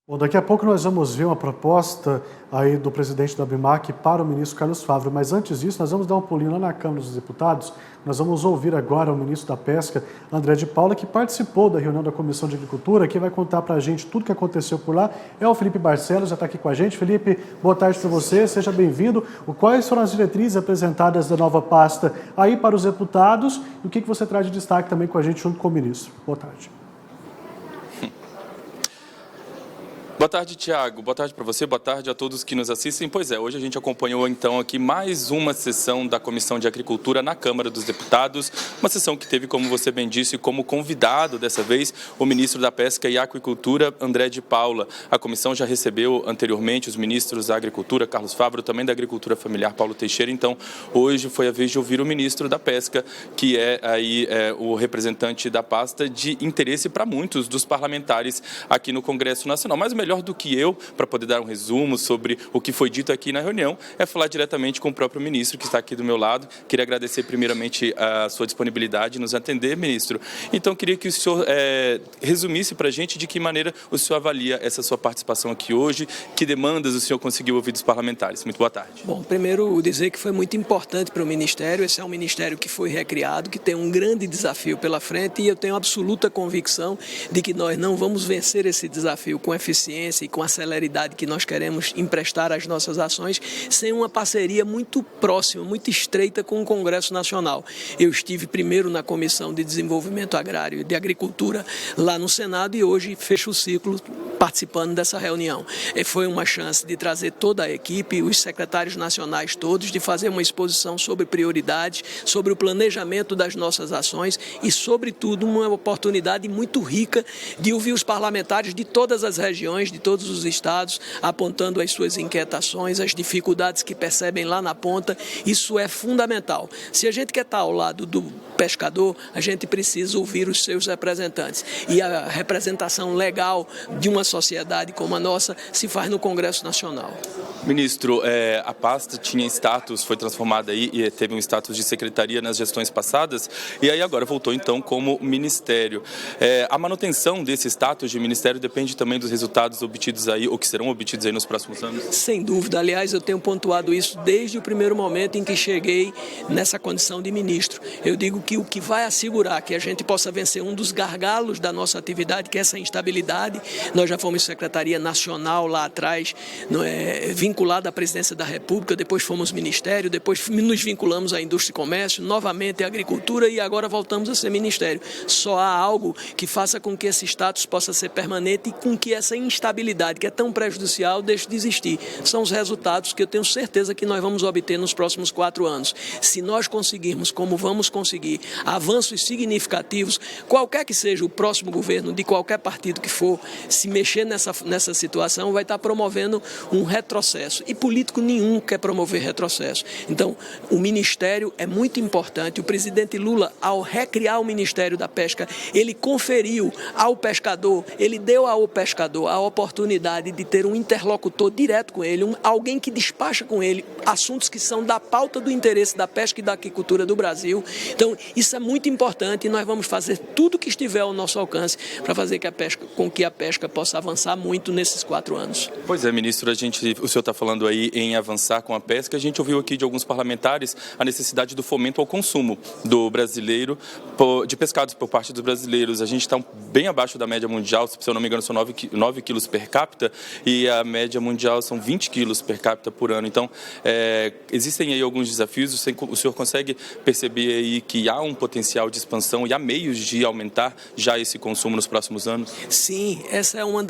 Bom, daqui a pouco nós vamos ver uma proposta aí do presidente da ABIMAQ para o ministro Carlos Fávaro, mas antes disso nós vamos dar um pulinho lá na Câmara dos Deputados. Nós vamos ouvir agora o ministro da Pesca, André de Paula, que participou da reunião da Comissão de Agricultura. Quem vai contar para a gente tudo o que aconteceu por lá é o Felipe Barcelos, já está aqui com a gente. Felipe, boa tarde para você, seja bem-vindo. Quais foram as diretrizes apresentadas da nova pasta aí para os deputados e o que você traz de destaque também com a gente junto com o ministro? Boa tarde. Boa tarde, Tiago. Boa tarde para você, boa tarde a todos que nos assistem. Pois é, hoje a gente acompanhou então aqui mais uma sessão da Comissão de Agricultura na Câmara dos Deputados, uma sessão que teve, como você bem disse, como convidado dessa vez o ministro da Pesca e Aquicultura, André de Paula. A comissão já recebeu anteriormente os ministros da Agricultura, Carlos Fávaro, também da Agricultura Familiar, Paulo Teixeira. Então, hoje foi a vez de ouvir o ministro da Pesca, que é aí o representante da pasta de interesse para muitos dos parlamentares aqui no Congresso Nacional. Mas melhor do que eu, para poder dar um resumo sobre o que foi dito aqui na reunião, é falar diretamente com o próprio ministro, que está aqui do meu lado. Queria agradecer primeiramente a sua disponibilidade de nos atender, ministro. Então, queria que o senhor resumisse para a gente de que maneira o senhor avalia essa sua participação aqui hoje, que demandas o senhor conseguiu ouvir dos parlamentares. Muito boa tarde. Bom, primeiro dizer que foi muito importante para o Ministério. Esse é um Ministério que foi recriado, que tem um grande desafio pela frente, e eu tenho absoluta convicção de que nós não vamos vencer esse desafio com eficiência e com a celeridade que nós queremos emprestar às nossas ações, sem uma parceria muito próxima, muito estreita com o Congresso Nacional. Eu estive primeiro na Comissão de Desenvolvimento Agrário e de Agricultura lá no Senado e hoje fecho o ciclo participando dessa reunião. Foi uma chance de trazer toda a equipe, os secretários nacionais todos, de fazer uma exposição sobre prioridades, sobre o planejamento das nossas ações e, sobretudo, uma oportunidade muito rica de ouvir os parlamentares de todas as regiões, de todos os estados, apontando as suas inquietações, as dificuldades que percebem lá na ponta. Isso é fundamental. Se a gente quer estar ao lado do pescador, a gente precisa ouvir os seus representantes. E a representação legal de uma sociedade como a nossa se faz no Congresso Nacional. Ministro, a pasta tinha status, foi transformada aí e teve um status de secretaria nas gestões passadas e aí agora voltou então como ministério. A manutenção desse status de ministério depende também dos resultados obtidos aí ou que serão obtidos aí nos próximos anos? Sem dúvida. Aliás, eu tenho pontuado isso desde o primeiro momento em que cheguei nessa condição de ministro. Eu digo que o que vai assegurar que a gente possa vencer um dos gargalos da nossa atividade, que é essa instabilidade, nós já fomos secretaria nacional lá atrás, vinculada à presidência da República, depois fomos ministério, depois nos vinculamos à indústria e comércio, novamente à agricultura e agora voltamos a ser ministério. Só há algo que faça com que esse status possa ser permanente e com que essa instabilidade, que é tão prejudicial, deixe de existir. São os resultados que eu tenho certeza que nós vamos obter nos próximos 4 anos. Se nós conseguirmos, como vamos conseguir, avanços significativos, qualquer que seja o próximo governo, de qualquer partido que for, se mexer nessa situação, vai estar promovendo um retrocesso. E político nenhum quer promover retrocesso. Então, o Ministério é muito importante. O presidente Lula, ao recriar o Ministério da Pesca, ele conferiu ao pescador, ele deu ao pescador a oportunidade de ter um interlocutor direto com ele, alguém que despacha com ele assuntos que são da pauta do interesse da pesca e da aquicultura do Brasil. Então, isso é muito importante e nós vamos fazer tudo que estiver ao nosso alcance para fazer com que a pesca possa avançar muito nesses 4 anos. Pois é, ministro, o senhor está falando aí em avançar com a pesca. A gente ouviu aqui de alguns parlamentares a necessidade do fomento ao consumo do brasileiro, de pescados por parte dos brasileiros. A gente está bem abaixo da média mundial, se eu não me engano, são 9 quilos per capita e a média mundial são 20 quilos per capita por ano. Então, existem aí alguns desafios. O senhor consegue perceber aí que há um potencial de expansão e há meios de aumentar já esse consumo nos próximos anos? Sim, esse é um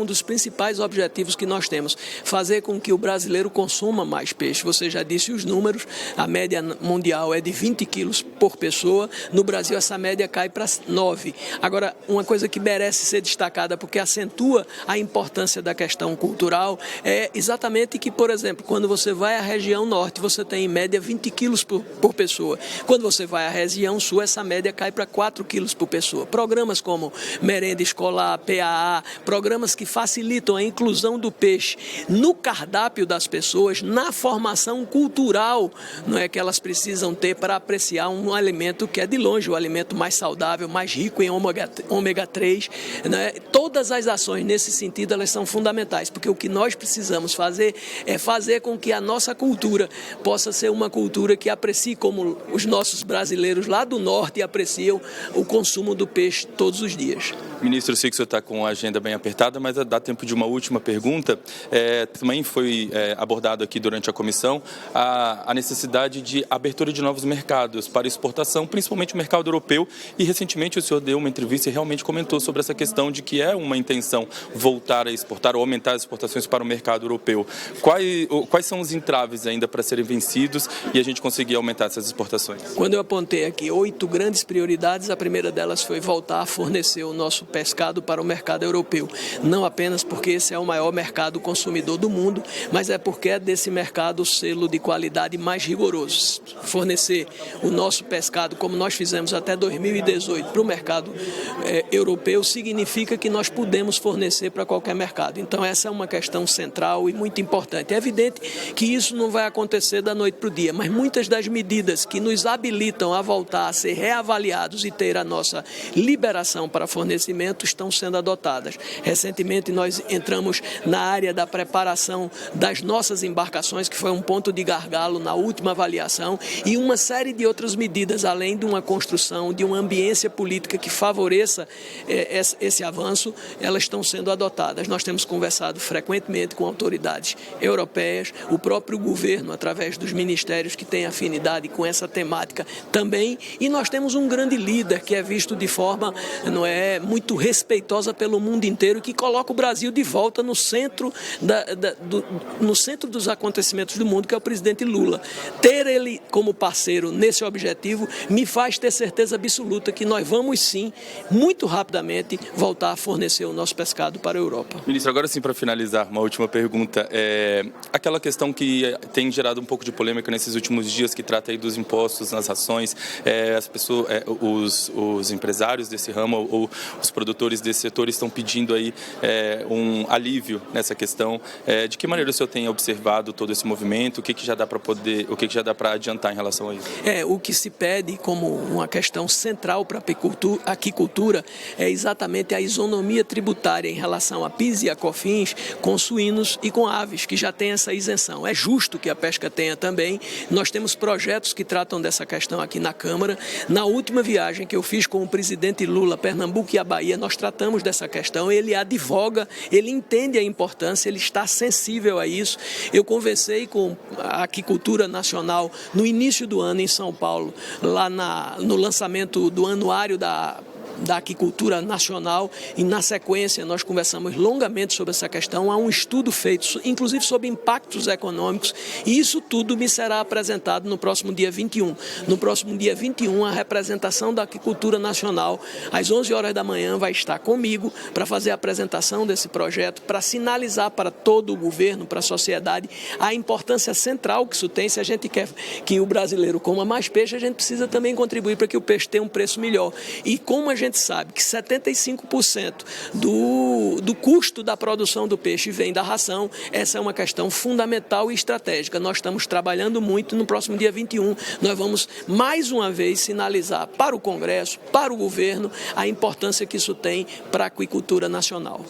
dos principais objetivos que nós temos, fazer com que o brasileiro consuma mais peixe. Você já disse os números, a média mundial é de 20 quilos por pessoa, no Brasil essa média cai para 9. Agora, uma coisa que merece ser destacada, porque acentua a importância da questão cultural, é exatamente que, por exemplo, quando você vai à região norte, você tem em média 20 quilos por pessoa. Quando você vai à região sul, essa média cai para 4 quilos por pessoa. Programas como merenda escolar, PAA, programas que facilitam a inclusão do peixe no cardápio das pessoas, na formação cultural, não é, que elas precisam ter para apreciar um alimento que é de longe o alimento mais saudável, mais rico em ômega 3, né? todas as ações nesse sentido, elas são fundamentais, porque o que nós precisamos fazer é fazer com que a nossa cultura possa ser uma cultura que aprecie como os nossos brasileiros lá do norte apreciam o consumo do peixe todos os dias. Ministro, eu sei que o senhor está com a agenda bem apertada, mas dá tempo de uma última pergunta. Também foi abordado aqui durante a comissão a necessidade de abertura de novos mercados para exportação, principalmente o mercado europeu, e recentemente o senhor deu uma entrevista e realmente comentou sobre essa questão de que é uma intenção voltar a exportar ou aumentar as exportações para o mercado europeu. Quais são os entraves ainda para serem vencidos e a gente conseguir aumentar essas exportações? Quando eu apontei aqui 8 grandes prioridades, a primeira delas foi voltar a fornecer o nosso pescado para o mercado europeu. Não apenas porque esse é o maior mercado consumidor do mundo, mas é porque é desse mercado o selo de qualidade mais rigoroso. Fornecer o nosso pescado, como nós fizemos até 2018, para o mercado europeu, significa que nós podemos fornecer para qualquer mercado. Então essa é uma questão central e muito importante. É evidente que isso não vai acontecer da noite para o dia, mas muitas das medidas que nos habilitam a voltar a ser reavaliados e ter a nossa liberação para fornecimento estão sendo adotadas. Recentemente nós entramos na área da preparação das nossas embarcações, que foi um ponto de gargalo na última avaliação, e uma série de outras medidas, além de uma construção de uma ambiência política que favoreça esse avanço, elas estão sendo adotadas. Nós temos conversado frequentemente com autoridades europeias, o próprio governo, através dos ministérios que têm afinidade com essa temática também, e nós temos um grande líder que é visto de forma muito respeitosa pelo mundo inteiro, que coloca o Brasil de volta no centro dos acontecimentos do mundo, que é o presidente Lula. Ter ele como parceiro nesse objetivo me faz ter certeza absoluta que nós vamos sim, muito rapidamente, voltar a fornecer o nosso pescado para a Europa. Ministro, agora sim, para finalizar, uma última pergunta. Aquela questão que tem gerado um pouco de polêmica nesses últimos dias, que trata aí dos impostos nas rações, as pessoas, os empresários desse ramo ou os produtores desse setor estão pedindo aí um alívio nessa questão. De que maneira o senhor tem observado todo esse movimento? O que já dá para adiantar em relação a isso? O que se pede como uma questão central para a aquicultura é exatamente a isonomia tributária em relação a PIS e a COFINS com suínos e com aves, que já tem essa isenção. É justo que a pesca tenha também. Nós temos projetos que tratam dessa questão aqui na Câmara. Na última viagem que eu fiz com o presidente Lula, Pernambuco e a Bahia, nós tratamos dessa questão. Ele advoga, ele entende a importância, ele está sensível a isso. Eu conversei com a aquicultura nacional no início do ano em São Paulo, lá no lançamento do anuário da aquicultura nacional, e na sequência nós conversamos longamente sobre essa questão. Há um estudo feito, inclusive sobre impactos econômicos, e isso tudo me será apresentado no próximo dia 21. No próximo dia 21, a representação da aquicultura nacional, às 11 horas da manhã, vai estar comigo para fazer a apresentação desse projeto, para sinalizar para todo o governo, para a sociedade, a importância central que isso tem. Se a gente quer que o brasileiro coma mais peixe, a gente precisa também contribuir para que o peixe tenha um preço melhor. E como a gente sabe que 75% do custo da produção do peixe vem da ração, essa é uma questão fundamental e estratégica. Nós estamos trabalhando muito. No próximo dia 21, nós vamos mais uma vez sinalizar para o Congresso, para o governo, a importância que isso tem para a aquicultura nacional.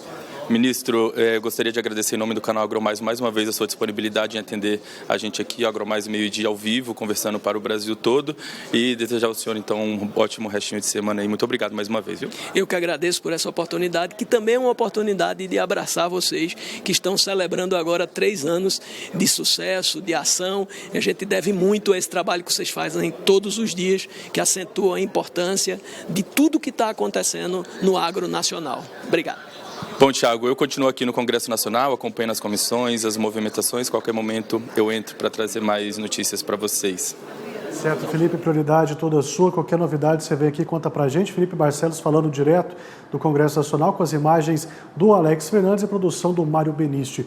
Ministro, gostaria de agradecer em nome do canal AgroMais mais uma vez a sua disponibilidade em atender a gente aqui, AgroMais meio-dia ao vivo, conversando para o Brasil todo, e desejar ao senhor então um ótimo restinho de semana aí. Muito obrigado mais uma vez, viu? Eu que agradeço por essa oportunidade, que também é uma oportunidade de abraçar vocês que estão celebrando agora 3 anos de sucesso, de ação. A gente deve muito a esse trabalho que vocês fazem todos os dias, que acentua a importância de tudo que está acontecendo no agro nacional. Obrigado. Bom, Thiago, eu continuo aqui no Congresso Nacional, acompanhando as comissões, as movimentações. Qualquer momento eu entro para trazer mais notícias para vocês. Certo, Felipe, prioridade toda sua. Qualquer novidade você vem aqui, conta pra gente. Felipe Barcelos falando direto do Congresso Nacional, com as imagens do Alex Fernandes e produção do Mário Benisti.